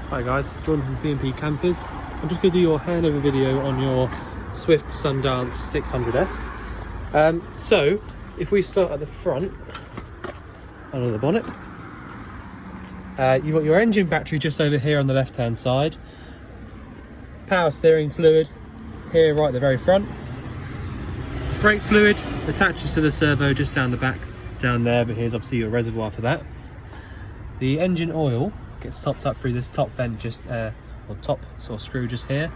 Hi guys, Jordan from B&P Campers. I'm just going to do your handover video on your Swift Sundance 600S. So, if we start at the front, under the bonnet, you've got your engine battery just over here on the left hand side, power steering fluid here right at the very front, brake fluid attaches to the servo just down the back down there, but here's obviously your reservoir for that. The engine oil gets topped up through this top vent just or top sort of screw just here,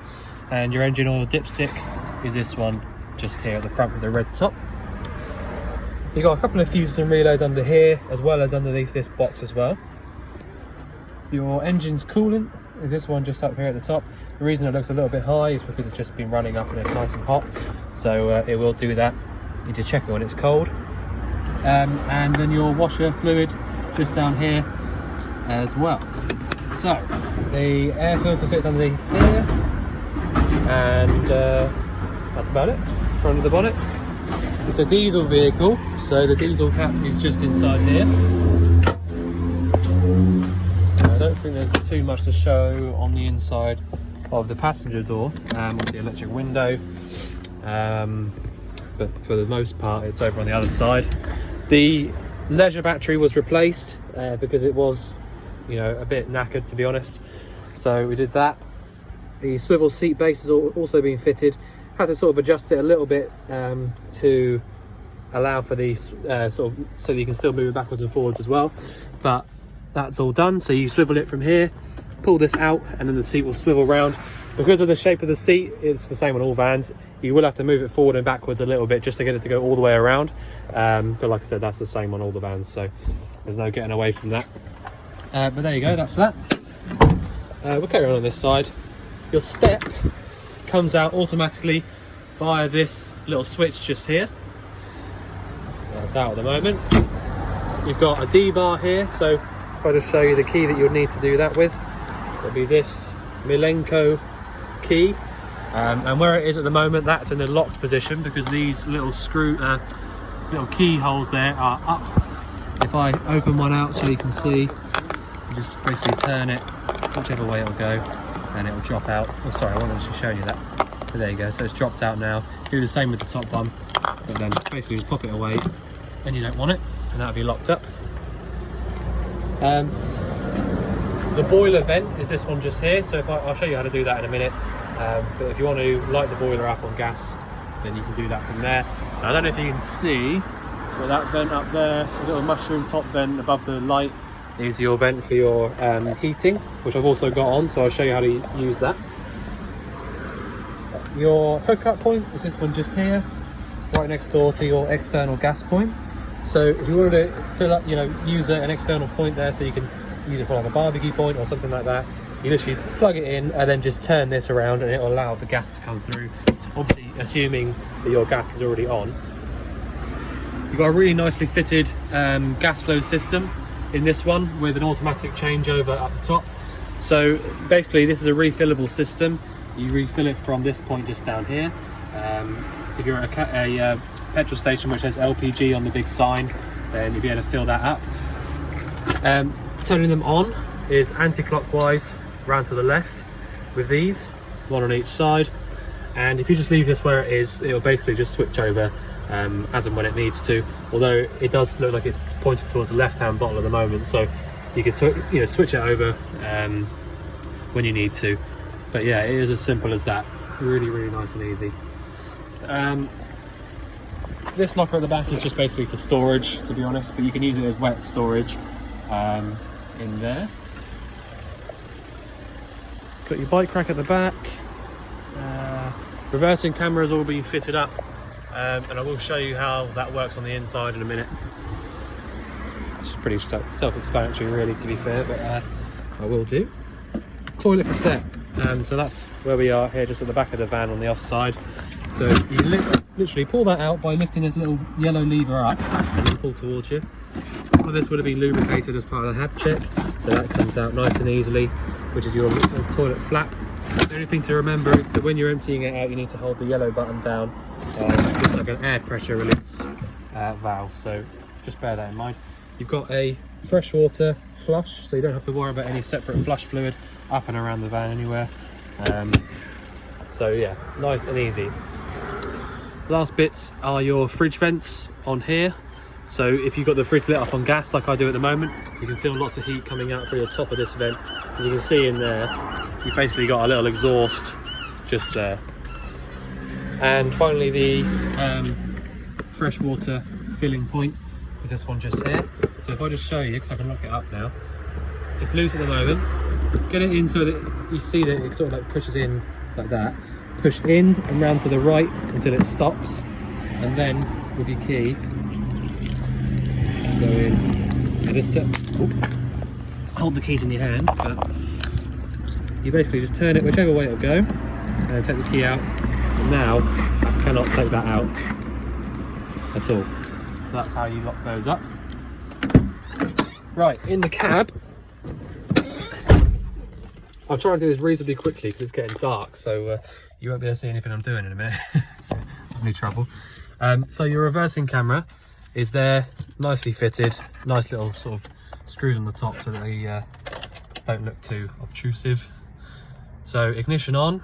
and your engine oil dipstick is this one just here at the front with the red top. You've got a couple of fuses and relays under here as well as underneath this box as well. Your engine's coolant is this one just up here at the top. The reason it looks a little bit high is because it's just been running up and it's nice and hot, so it will do that. You need to check it when it's cold. And then your washer fluid just down here as well. So the air filter sits underneath here, and that's about it. Front of the bonnet. It's a diesel vehicle, so the diesel cap is just inside here. I don't think there's too much to show on the inside of the passenger door with the electric window, but for the most part it's over on the other side. The leisure battery was replaced because it was, you know, a bit knackered, to be honest, so we did that. The swivel seat base has also been fitted. Had to sort of adjust it a little bit to allow for the sort of, so that you can still move it backwards and forwards as well, but that's all done. So you swivel it from here, pull this out, and then the seat will swivel round. Because of the shape of the seat, it's the same on all vans. You will have to move it forward and backwards a little bit just to get it to go all the way around, but like I said, that's the same on all the vans, so there's no getting away from that. But there you go, that's that. We'll carry on this side. Your step comes out automatically via this little switch just here. That's out at the moment. You've got a D-bar here, so if I just show you the key that you'll need to do that with, it'll be this Milenko key, and where it is at the moment, that's in the locked position because these little screw little keyholes there are up. If I open one out so you can see, you just basically turn it whichever way it'll go and it'll drop out. Oh sorry, I wanted to show you that, but there you go, so it's dropped out now. Do the same with the top one, but then basically just pop it away and you don't want it, and that'll be locked up. The boiler vent is this one just here, so if I'll show you how to do that in a minute, but if you want to light the boiler up on gas, then you can do that from there. Now, I don't know if you can see, but that vent up there, the little mushroom top vent above the light, is your vent for your heating, which I've also got on, so I'll show you how to use that. Your hookup point is this one just here, right next door to your external gas point. So if you wanted to fill up, you know, use an external point there so you can use it for like a barbecue point or something like that, you literally plug it in and then just turn this around and it will allow the gas to come through, obviously assuming that your gas is already on. You've got a really nicely fitted gas flow system in this one with an automatic changeover up the top. So basically this is a refillable system. You refill it from this point just down here. If you're at a petrol station which has LPG on the big sign, then you'll be able to fill that up. Turning them on is anti-clockwise round to the left with these, one on each side, and if you just leave this where it is, it will basically just switch over as and when it needs to, although it does look like it's pointed towards the left hand bottle at the moment, so you can switch it over when you need to. But yeah, it is as simple as that. Really nice and easy. This locker at the back is just basically for storage, to be honest, but you can use it as wet storage in there. Got your bike rack at the back. Reversing camera has all been fitted up, and I will show you how that works on the inside in a minute. It's pretty self-explanatory really, to be fair, but I will do. Toilet cassette. So that's where we are here, just at the back of the van on the off side. So you literally pull that out by lifting this little yellow lever up and then pull towards you. All of this would have been lubricated as part of the hab check, so that comes out nice and easily, which is your little toilet flap. The only thing to remember is that when you're emptying it out, you need to hold the yellow button down. It's like an air pressure release valve, so just bear that in mind. You've got a freshwater flush, so you don't have to worry about any separate flush fluid up and around the van anywhere. So yeah, nice and easy. Last bits are your fridge vents on here. So if you've got the fridge lit up on gas like I do at the moment, you can feel lots of heat coming out through the top of this vent. As you can see in there, you've basically got a little exhaust just there. And finally, the freshwater filling point is this one just here. So if I just show you, because I can lock it up now, it's loose at the moment. Get it in so that you see that it sort of like pushes in like that. Push in and round to the right until it stops, and then with your key, go in. And just hold the keys in your hand, but you basically just turn it whichever way it'll go, and then take the key out. And now I cannot take that out at all. So that's how you lock those up. Right, in the cab, I'll try and do this reasonably quickly because it's getting dark, so you won't be able to see anything I'm doing in a minute. So, any trouble. So your reversing camera is there, nicely fitted, nice little sort of screws on the top so that they don't look too obtrusive. So ignition on.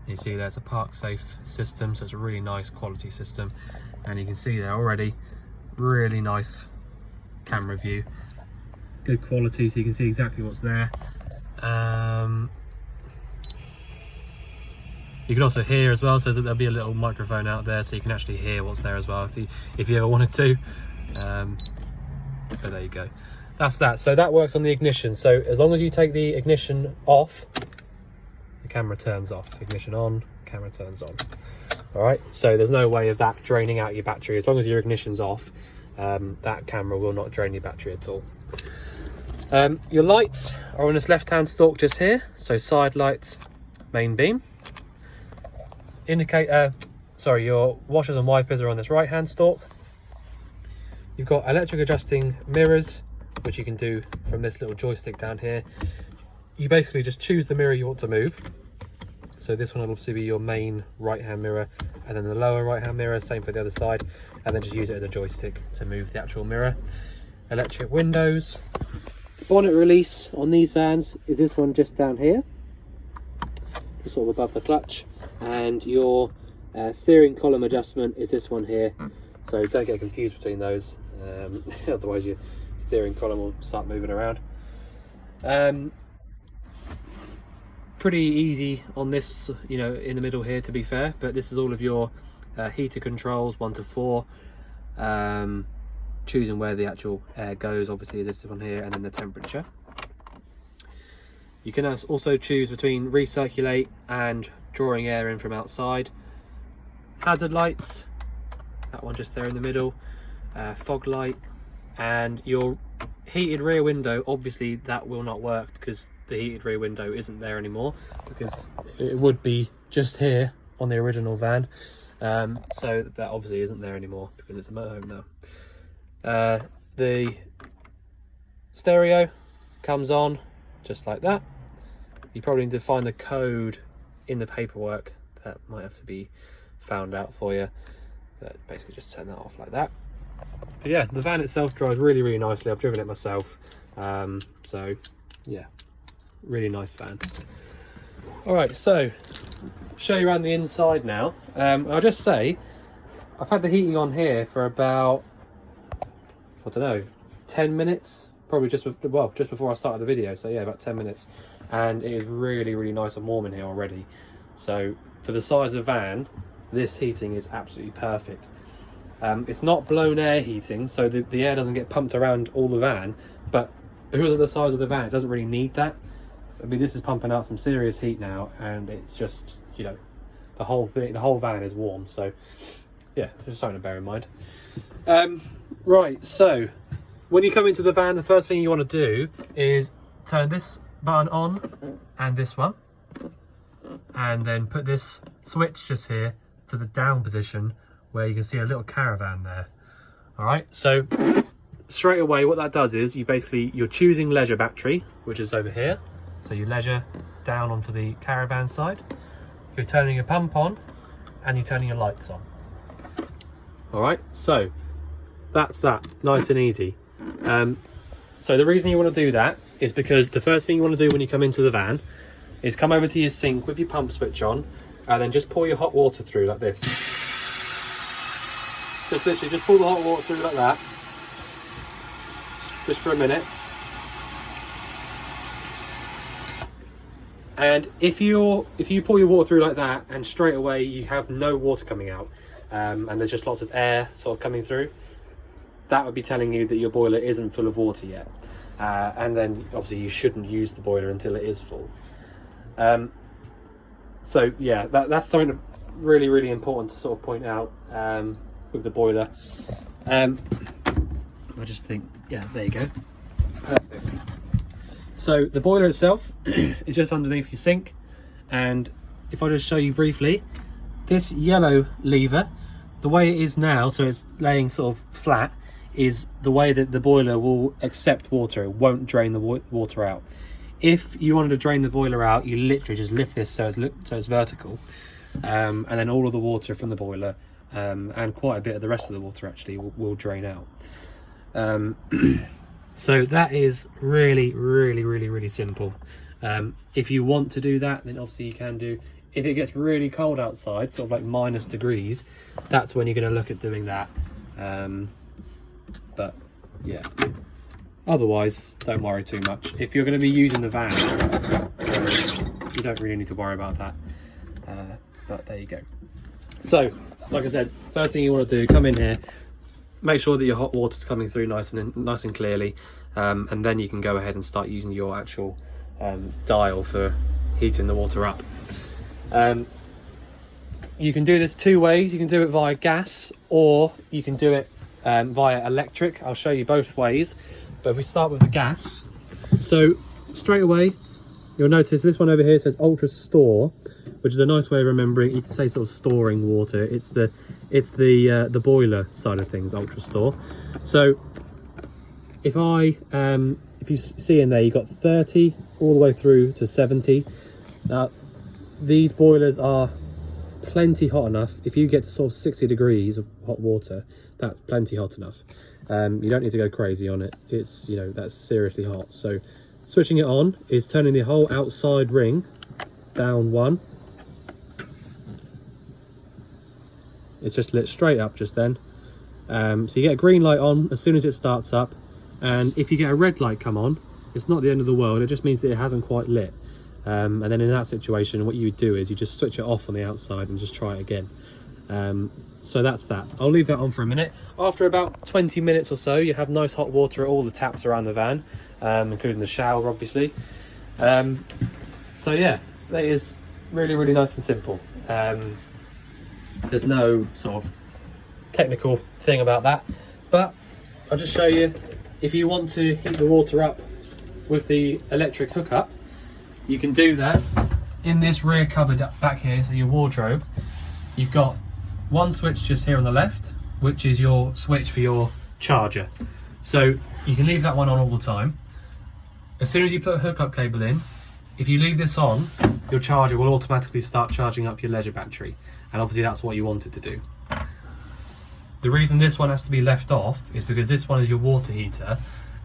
You see there's a park safe system, so it's a really nice quality system, and you can see there already really nice camera view, good quality, so you can see exactly what's there. You can also hear as well, so that there'll be a little microphone out there so you can actually hear what's there as well if you ever wanted to. But there you go, that's that. So that works on the ignition. So as long as you take the ignition off, the camera turns off. Ignition on, camera turns on. All right, so there's no way of that draining out your battery. As long as your ignition's off, that camera will not drain your battery at all. Your lights are on this left hand stalk just here, so side lights, main beam. Your washers and wipers are on this right hand stalk. You've got electric adjusting mirrors, which you can do from this little joystick down here. You basically just choose the mirror you want to move. So this one will obviously be your main right hand mirror, and then the lower right hand mirror, same for the other side, and then just use it as a joystick to move the actual mirror. Electric windows. Bonnet release on these vans is this one just down here, just sort of above the clutch, and your steering column adjustment is this one here, so don't get confused between those, otherwise your steering column will start moving around. Pretty easy on this, you know, in the middle here, to be fair, but this is all of your heater controls 1 to 4. Choosing where the actual air goes obviously is this one here, and then the temperature. You can also choose between recirculate and drawing air in from outside. Hazard lights, that one just there in the middle, fog light, and your heated rear window, obviously that will not work because the heated rear window isn't there anymore, because it would be just here on the original van. So that obviously isn't there anymore because it's a motorhome now. The stereo comes on just like that. You probably need to find the code in the paperwork. That might have to be found out for you, but basically just turn that off like that. But yeah, the van itself drives really nicely. I've driven it myself, so yeah, really nice van. All right, so show you around the inside now. I'll just say I've had the heating on here for about, I don't know, 10 minutes, probably just before I started the video. So yeah, about 10 minutes, and it is really nice and warm in here already. So for the size of the van, this heating is absolutely perfect. It's not blown air heating, so the air doesn't get pumped around all the van, but because of the size of the van, it doesn't really need that. I mean, this is pumping out some serious heat now, and it's just, you know, the whole van is warm. So yeah, just something to bear in mind. Right, so when you come into the van, the first thing you want to do is turn this button on and this one, and then put this switch just here to the down position where you can see a little caravan there. All right, so straight away what that does is you're choosing leisure battery, which is over here. So you leisure down onto the caravan side. You're turning your pump on and you're turning your lights on. All right, so that's that, nice and easy. So the reason you want to do that is because the first thing you want to do when you come into the van is come over to your sink with your pump switch on, and then just pour your hot water through like this. Just literally just pour the hot water through like that, just for a minute. And if you pour your water through like that and straight away you have no water coming out, and there's just lots of air sort of coming through, that would be telling you that your boiler isn't full of water yet. And then obviously you shouldn't use the boiler until it is full. So yeah, that's something really, really important to sort of point out with the boiler. I just think, yeah, there you go. Perfect. So the boiler itself is just underneath your sink, and if I just show you briefly, this yellow lever, the way it is now, so it's laying sort of flat, is the way that the boiler will accept water. It won't drain the water out. If you wanted to drain the boiler out, you literally just lift this so it's vertical, and then all of the water from the boiler and quite a bit of the rest of the water actually will drain out. So that is really, really, really, really simple. If you want to do that, then obviously you can do. If it gets really cold outside, sort of like -degrees, that's when you're going to look at doing that. But yeah, otherwise don't worry too much. If you're going to be using the van, you don't really need to worry about that. But there you go. So like I said, first thing you want to do, come in here, make sure that your hot water's coming through nice and clearly, and then you can go ahead and start using your actual dial for heating the water up. You can do this two ways. You can do it via gas, or you can do it via electric. I'll show you both ways, but if we start with the gas, so straight away you'll notice this one over here says Ultra Store, which is a nice way of remembering. You can say sort of storing water. It's the boiler side of things, Ultra Store. So if you see in there, you've got 30 all the way through to 70. Now these boilers are plenty hot enough. If you get to sort of 60 degrees of hot water, that's plenty hot enough. You don't need to go crazy on it. It's, you know, that's seriously hot. So switching it on is turning the whole outside ring down one. It's just lit straight up just then. So you get a green light on as soon as it starts up, and if you get a red light come on, it's not the end of the world. It just means that it hasn't quite lit. And then in that situation, what you would do is you just switch it off on the outside and just try it again. So that's that. I'll leave that on for a minute. After about 20 minutes or so, you have nice hot water at all the taps around the van, including the shower, obviously. So yeah, that is really, really nice and simple. There's no sort of technical thing about that, but I'll just show you. If you want to heat the water up with the electric hookup, you can do that in this rear cupboard back here, so your wardrobe. You've got one switch just here on the left, which is your switch for your charger. So you can leave that one on all the time. As soon as you put a hookup cable in, if you leave this on, your charger will automatically start charging up your leisure battery, and obviously that's what you want it to do. The reason this one has to be left off is because this one is your water heater,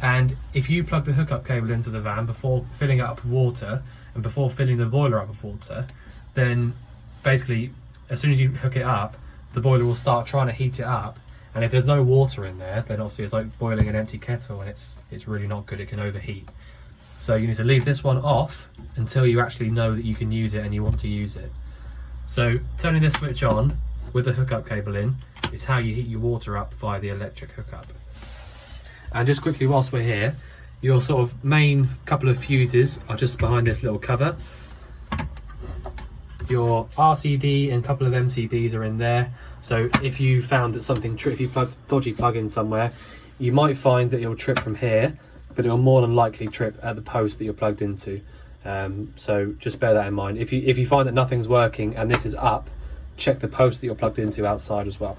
and if you plug the hookup cable into the van before filling it up with water and before filling the boiler up with water, then basically as soon as you hook it up, the boiler will start trying to heat it up, and if there's no water in there, then obviously it's like boiling an empty kettle, and it's really not good. It can overheat. So you need to leave this one off until you actually know that you can use it and you want to use it. So turning this switch on with the hookup cable in is how you heat your water up via the electric hookup. And just quickly whilst we're here, your sort of main couple of fuses are just behind this little cover. Your RCD and a couple of MCBs are in there. So if you found that something, if you plug dodgy plug in somewhere, you might find that it'll trip from here, but it'll more than likely trip at the post that you're plugged into. So just bear that in mind. If you find that nothing's working and this is up, check the post that you're plugged into outside as well.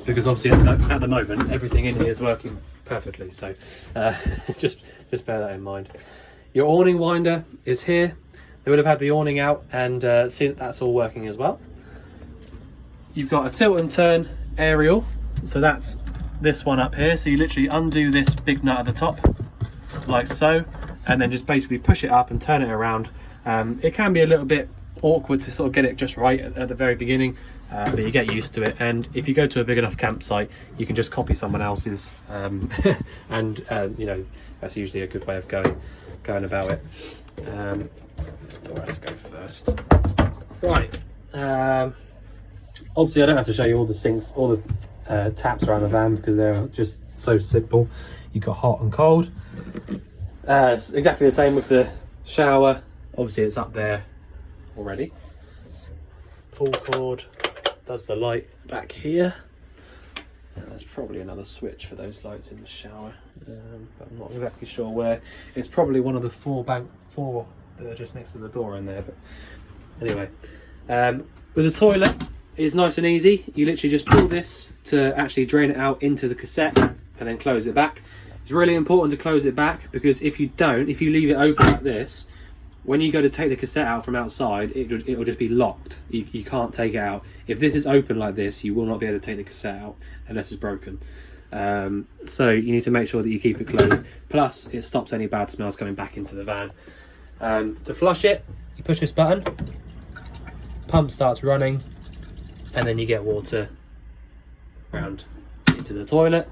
Because obviously at the moment everything in here is working perfectly. So just bear that in mind. Your awning winder is here. They would have had the awning out and seen that that's all working as well. You've got a tilt and turn aerial, so that's this one up here. So you literally undo this big nut at the top, like so, and then just basically push it up and turn it around. It can be a little bit awkward to sort of get it just right at the very beginning, but you get used to it. And if you go to a big enough campsite, you can just copy someone else's, and you know, that's usually a good way of going about it. Let's go first. Right. Obviously, I don't have to show you all the sinks, all the taps around the van, because they're just so simple. You've got hot and cold. It's exactly the same with the shower. Obviously, it's up there already. Pull cord does the light back here. There's probably another switch for those lights in the shower, but I'm not exactly sure where. It's probably one of the four that are just next to the door in there. But anyway, with the toilet, it's nice and easy. You literally just pull this to actually drain it out into the cassette and then close it back. It's really important to close it back, because if you leave it open like this, when you go to take the cassette out from outside, it will just be locked. You can't take it out. If this is open like this, you will not be able to take the cassette out unless it's broken. So you need to make sure that you keep it closed. Plus, it stops any bad smells coming back into the van. To flush it, you push this button, pump starts running, and then you get water round into the toilet.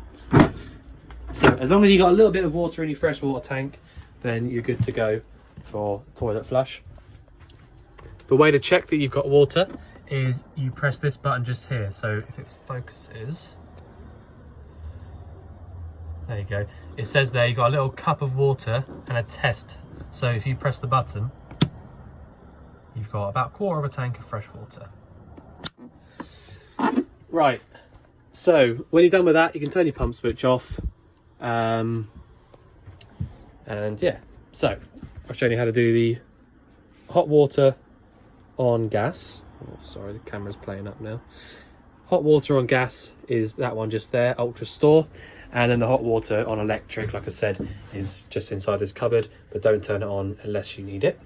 So as long as you've got a little bit of water in your freshwater tank, then you're good to go for toilet flush. The way to check that you've got water is you press this button just here. So if it focuses, there you go. It says there you've got a little cup of water and a test. So if you press the button, you've got about 1/4 of a tank of fresh water. Right, so when you're done with that, you can turn your pump switch off. And yeah, so I've shown you how to do the hot water on gas. Oh, sorry, the camera's playing up now. Hot water on gas is that one just there, Ultra Store. And then the hot water on electric, like I said, is just inside this cupboard, but don't turn it on unless you need it.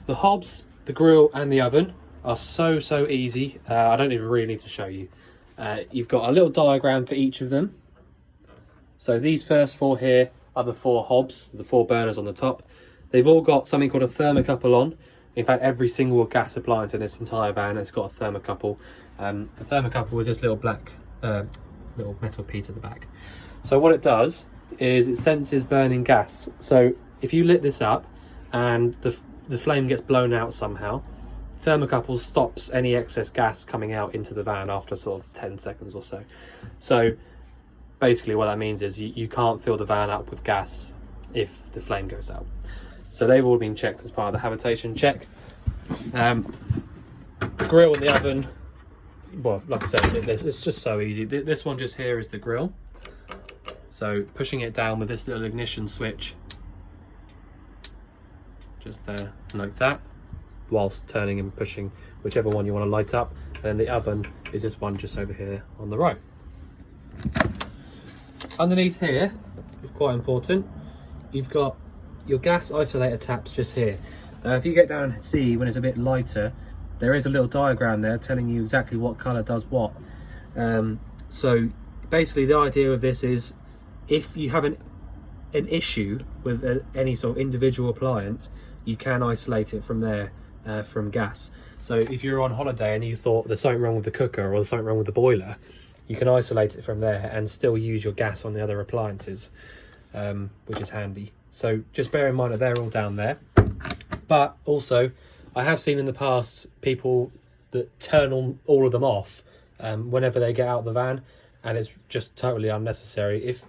The hobs, the grill and the oven are so easy. I don't even really need to show you. You've got a little diagram for each of them. So these first 4 here are the 4 hobs, the 4 burners on the top. They've all got something called a thermocouple on. In fact, every single gas appliance in this entire van has got a thermocouple. The thermocouple is this little black little metal piece at the back. So what it does is it senses burning gas. So if you lit this up and the flame gets blown out somehow, thermocouple stops any excess gas coming out into the van after sort of 10 seconds or so. So basically what that means is you can't fill the van up with gas if the flame goes out. So they've all been checked as part of the habitation check. The grill and the oven, well, like I said, it's just so easy. This one just here is the grill. So pushing it down with this little ignition switch, just there, like that, whilst turning and pushing whichever one you want to light up. And then the oven is this one just over here on the right. Underneath here is quite important. You've got your gas isolator taps just here. If you get down and see when it's a bit lighter, there is a little diagram there telling you exactly what colour does what. So basically the idea of this is if you have an issue with any sort of individual appliance, you can isolate it from there, from gas. So if you're on holiday and you thought there's something wrong with the cooker or there's something wrong with the boiler, you can isolate it from there and still use your gas on the other appliances, which is handy. So just bear in mind that they're all down there. But also, I have seen in the past people that turn all of them off whenever they get out of the van, and it's just totally unnecessary. If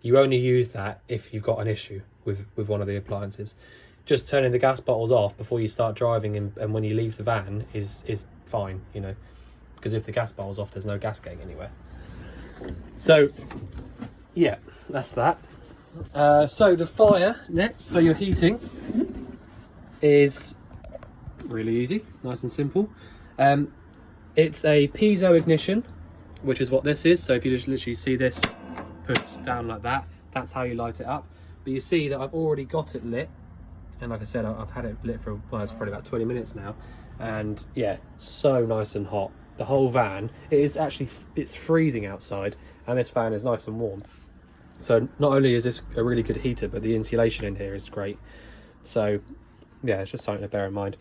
you only use that if you've got an issue with one of the appliances. Just turning the gas bottles off before you start driving and when you leave the van is fine, you know, because if the gas bottle's off, there's no gas going anywhere. So yeah, that's that. So the fire next, so your heating is really easy, nice and simple. It's a Piezo Ignition, which is what this is. So if you just literally see this push down like that, that's how you light it up. But you see that I've already got it lit, and like I said, I've had it lit for, well, it's probably about 20 minutes now, and yeah, so nice and hot. the whole van, it's freezing outside, and this fan is nice and warm. So not only is this a really good heater, but the insulation in here is great. So yeah, it's just something to bear in mind.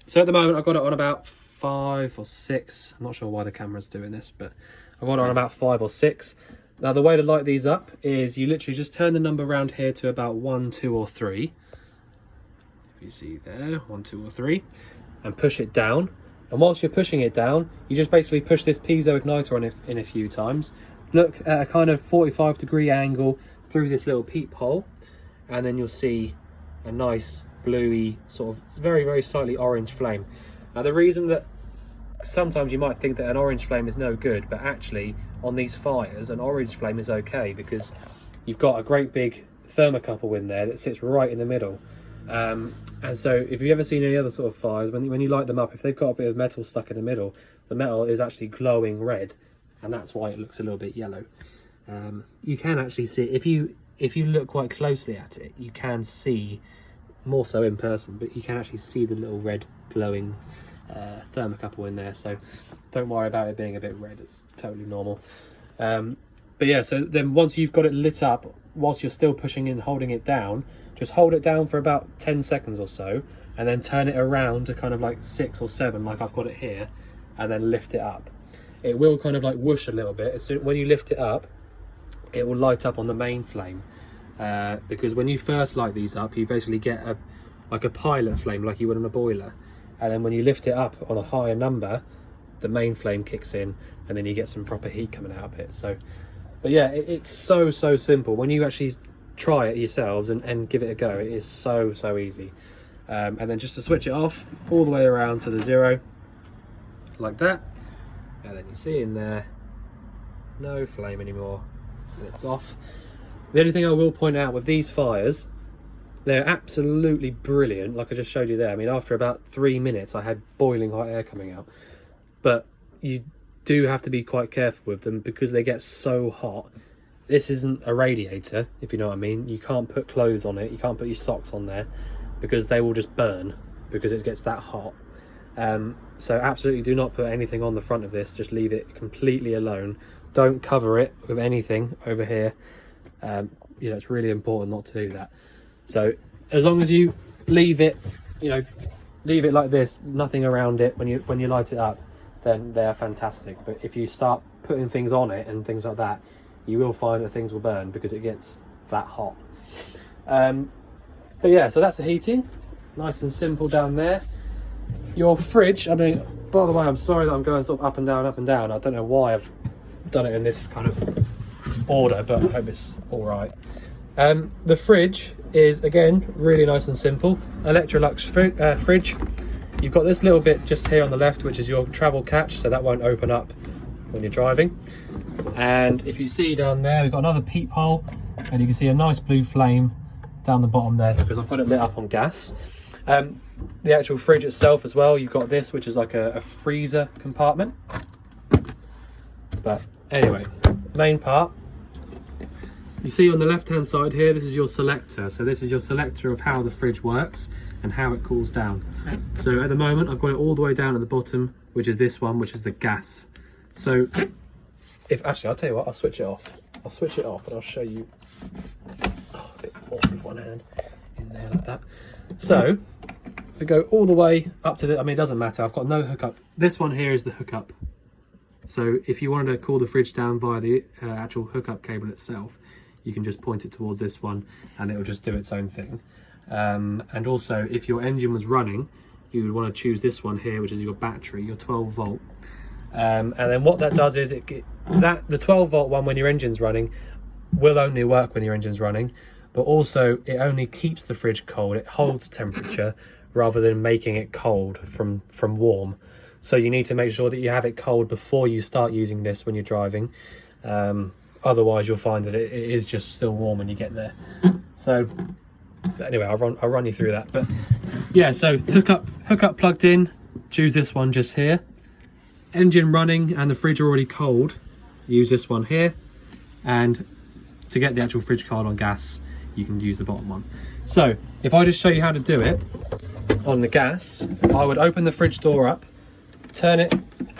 So at the moment I've got it on about 5 or 6. I'm not sure why the camera's doing this, but I've got it on about 5 or 6. Now the way to light these up is you literally just turn the number around here to about 1, 2 or 3. If you see there, 1, 2 or 3, and push it down. And whilst you're pushing it down, you just basically push this piezo igniter on it in a few times. Look at a kind of 45-degree angle through this little peephole, and then you'll see a nice bluey, sort of very, very slightly orange flame. Now the reason that sometimes you might think that an orange flame is no good, but actually on these fires an orange flame is okay, because you've got a great big thermocouple in there that sits right in the middle. And so if you've ever seen any other sort of fires, when you light them up, if they've got a bit of metal stuck in the middle, the metal is actually glowing red, and that's why it looks a little bit yellow. You can actually see, if you look quite closely at it, you can see, more so in person, but you can actually see the little red glowing thermocouple in there. So don't worry about it being a bit red, it's totally normal. But yeah, so then once you've got it lit up, whilst you're still pushing and holding it down, just hold it down for about 10 seconds or so, and then turn it around to kind of like 6 or 7, like I've got it here, and then lift it up. It will kind of like whoosh a little bit. So when you lift it up, it will light up on the main flame, because when you first light these up, you basically get like a pilot flame like you would on a boiler, and then when you lift it up on a higher number, the main flame kicks in, and then you get some proper heat coming out of it. So, but yeah, it's so simple. When you actually try it yourselves and give it a go, it is so easy. And then just to switch it off all the way around to the 0, like that, and then you see in there, no flame anymore, and it's off. The only thing I will point out with these fires, they're absolutely brilliant, like I just showed you there. I mean, after about 3 minutes I had boiling hot air coming out, but you do have to be quite careful with them because they get so hot. This isn't a radiator, if you know what I mean. You can't put clothes on it, you can't put your socks on there, because they will just burn because it gets that hot. So absolutely do not put anything on the front of this, just leave it completely alone. Don't cover it with anything over here. You know, it's really important not to do that. So as long as you leave it, you know, leave it like this, nothing around it when you light it up, then they're fantastic. But if you start putting things on it and things like that, you will find that things will burn because it gets that hot. But yeah, so that's the heating, nice and simple down there. Your fridge, I mean, by the way, I'm sorry that I'm going sort of up and down. I don't know why I've done it in this kind of order, but I hope it's all right. The fridge is, again, really nice and simple. Electrolux fridge. You've got this little bit just here on the left, which is your travel catch, so that won't open up when you're driving. And if you see down there, we've got another peephole, and you can see a nice blue flame down the bottom there because I've got it lit up on gas. The actual fridge itself as well, you've got this, which is like a freezer compartment. But anyway, main part. You see on the left hand side here, this is your selector. So this is your selector of how the fridge works and how it cools down. So at the moment I've got it all the way down at the bottom, which is this one, which is the gas. So if actually, I'll tell you what, I'll switch it off. I'll switch it off and I'll show you. Oh, a bit more with one hand in there like that. So we go all the way up to the, I mean, it doesn't matter, I've got no hookup. This one here is the hookup. So if you wanted to cool the fridge down via the actual hookup cable itself, you can just point it towards this one and it will just do its own thing. And also, if your engine was running, you would want to choose this one here, which is your battery, your 12 volt. And then what that does is the 12 volt one, when your engine's running, will only work when your engine's running, but also it only keeps the fridge cold. It holds temperature rather than making it cold from warm. So you need to make sure that you have it cold before you start using this when you're driving. Otherwise you'll find that it is just still warm when you get there. So anyway, I'll run you through that. But yeah, so hookup plugged in, choose this one just here. Engine running and the fridge already cold, use this one here. And to get the actual fridge cold on gas, you can use the bottom one. So if I just show you how to do it on the gas, I would open the fridge door up turn it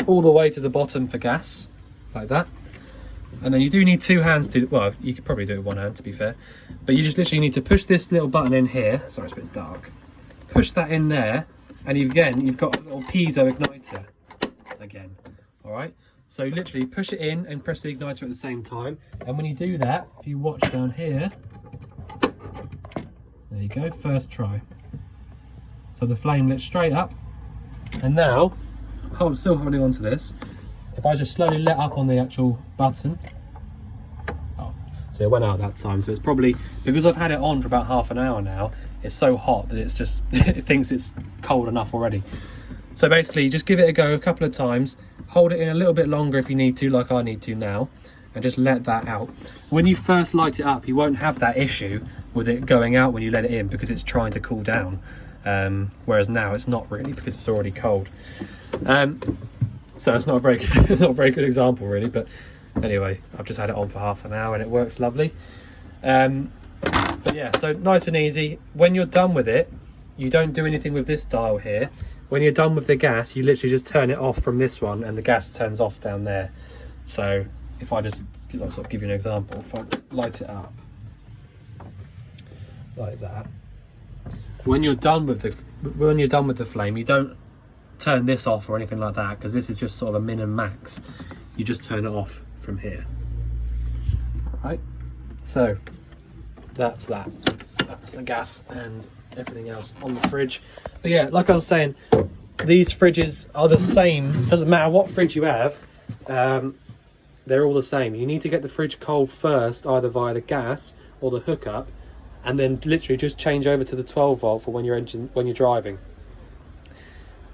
all the way to the bottom for gas, like that. And then you do need 2 hands to, well, you could probably do it with 1 hand to be fair, but you just literally need to push this little button in here. Sorry, it's a bit dark. Push that in there, and you've got a little piezo igniter again. All right, so literally push it in and press the igniter at the same time. And when you do that, if you watch down here, there you go, first try. So the flame lit straight up, and now I'm still holding on to this. If I just slowly let up on the actual button, oh, so it went out that time. So it's probably, because I've had it on for about half an hour now, it's so hot that it's just, it thinks it's cold enough already. So basically, just give it a go a couple of times, hold it in a little bit longer if you need to, like I need to now, and just let that out. When you first light it up, you won't have that issue with it going out when you let it in, because it's trying to cool down. Whereas now it's not really, because it's already cold. So it's not a very good, not a very good example really, but anyway, I've just had it on for half an hour and it works lovely. But yeah, so nice and easy. When you're done with it, you don't do anything with this dial here. When you're done with the gas, you literally just turn it off from this one, and the gas turns off down there. So if I just sort of give you an example, if I light it up like that, when you're done with the flame, you don't turn this off or anything like that, because this is just sort of a min and max. You just turn it off from here. Right, so that's that. That's the gas and everything else on the fridge. But yeah, like I was saying, these fridges are the same. Doesn't matter what fridge you have, they're all the same. You need to get the fridge cold first, either via the gas or the hookup, and then literally just change over to the 12 volt for when you're driving.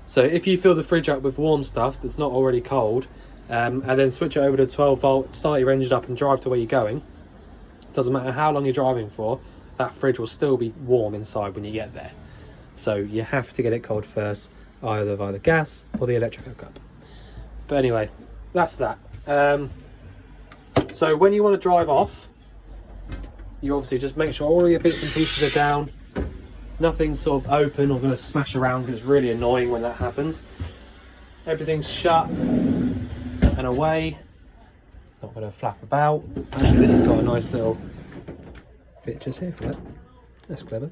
So if you fill the fridge up with warm stuff that's not already cold, and then switch it over to 12 volt, start your engine up and drive to where you're going, doesn't matter how long you're driving for, that fridge will still be warm inside when you get there. So you have to get it cold first, either via the gas or the electric hookup. But anyway, that's that. So when you want to drive off, you obviously just make sure all your bits and pieces are down. Nothing's sort of open or going to smash around, because it's really annoying when that happens. Everything's shut and away. It's not going to flap about. Actually, this has got a nice little bit just here for that. That's clever.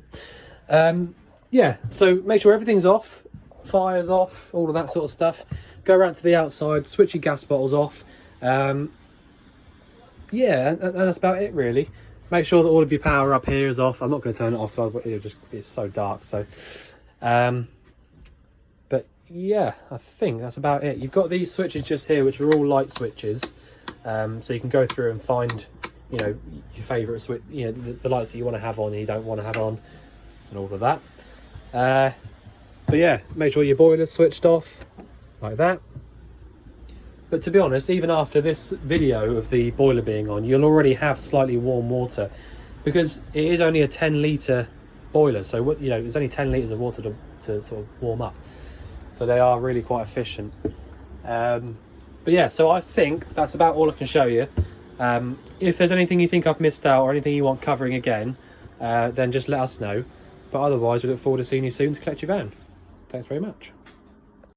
Yeah, so make sure everything's off, fire's off, all of that sort of stuff. Go around to the outside, switch your gas bottles off. Yeah, and that's about it really. Make sure that all of your power up here is off. I'm not going to turn it off, it's so dark. So, but yeah, I think that's about it. You've got these switches just here, which are all light switches. So you can go through and find, you know, your favourite switch, you know, the lights that you want to have on and you don't want to have on, and all of that. But yeah, make sure your boiler's switched off like that. But to be honest, even after this video of the boiler being on, you'll already have slightly warm water, because it is only a 10 litre boiler. So what, you know, there's only 10 litres of water to sort of warm up. So they are really quite efficient. But yeah, so I think that's about all I can show you. If there's anything you think I've missed out or anything you want covering again, then just let us know. But otherwise, we look forward to seeing you soon to collect your van. Thanks very much.